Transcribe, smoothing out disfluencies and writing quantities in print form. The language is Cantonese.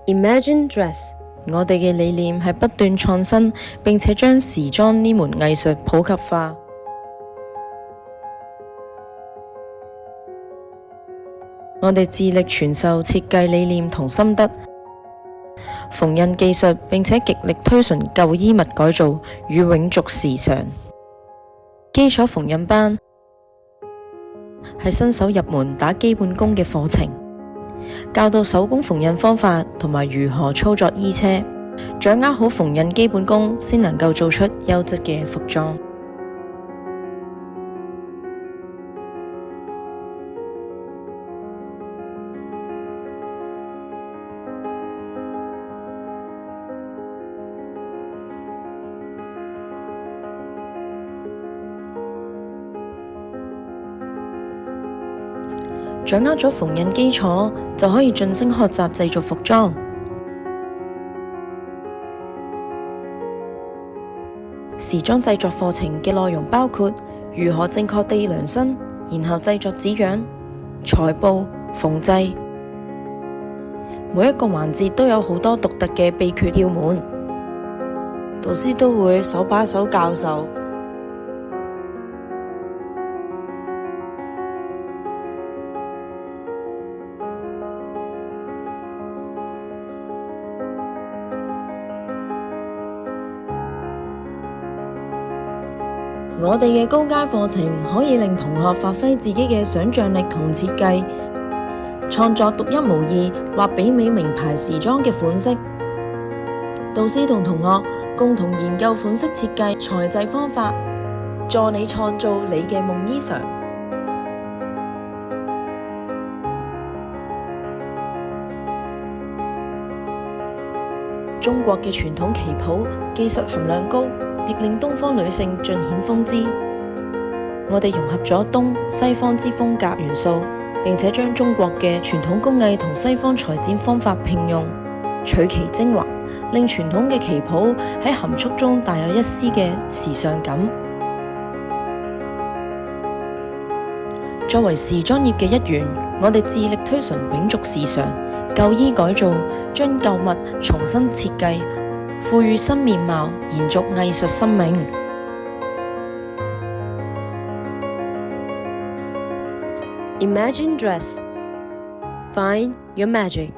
Imagine dress。我哋嘅理念係不斷創新，並且將時裝呢門藝術普及化。我哋致力傳授設計理念同心得，縫紉技術，並且極力推崇舊衣物改造與永續時尚。基礎縫紉班係新手入門打基本功嘅課程，教到手工縫紉方法同埋如何操作衣車，掌握好縫紉基本功，先能夠做出優質嘅服裝。掌握咗縫紉基礎，就可以晉升學習製作服裝。時裝製作課程嘅內容包括如何正確地量身，然後製作紙樣、裁布、縫製。每一個環節都有好多獨特嘅秘訣竅門，導師都會手把手教授。我哋嘅高階課程可以令同學發揮自己嘅想像力同設計，創作獨一無二或媲美名牌時裝嘅款式。導師同同學共同研究款式設計、裁製方法，助你創造你嘅夢衣裳。中國嘅傳統旗袍技術含量高，亦令東方女性盡顯風姿。我哋融合咗東西方之風格元素，並且將中國嘅傳統工藝同西方裁剪方法併用，取其精華，令傳統嘅旗袍喺含蓄中帶有一絲嘅時尚感。作為時裝業嘅一員，我哋致力推崇永續時尚、舊衣改造，將舊物重新設計，賦予新面貌，延續藝術生命。Imagine dress. Find your magic.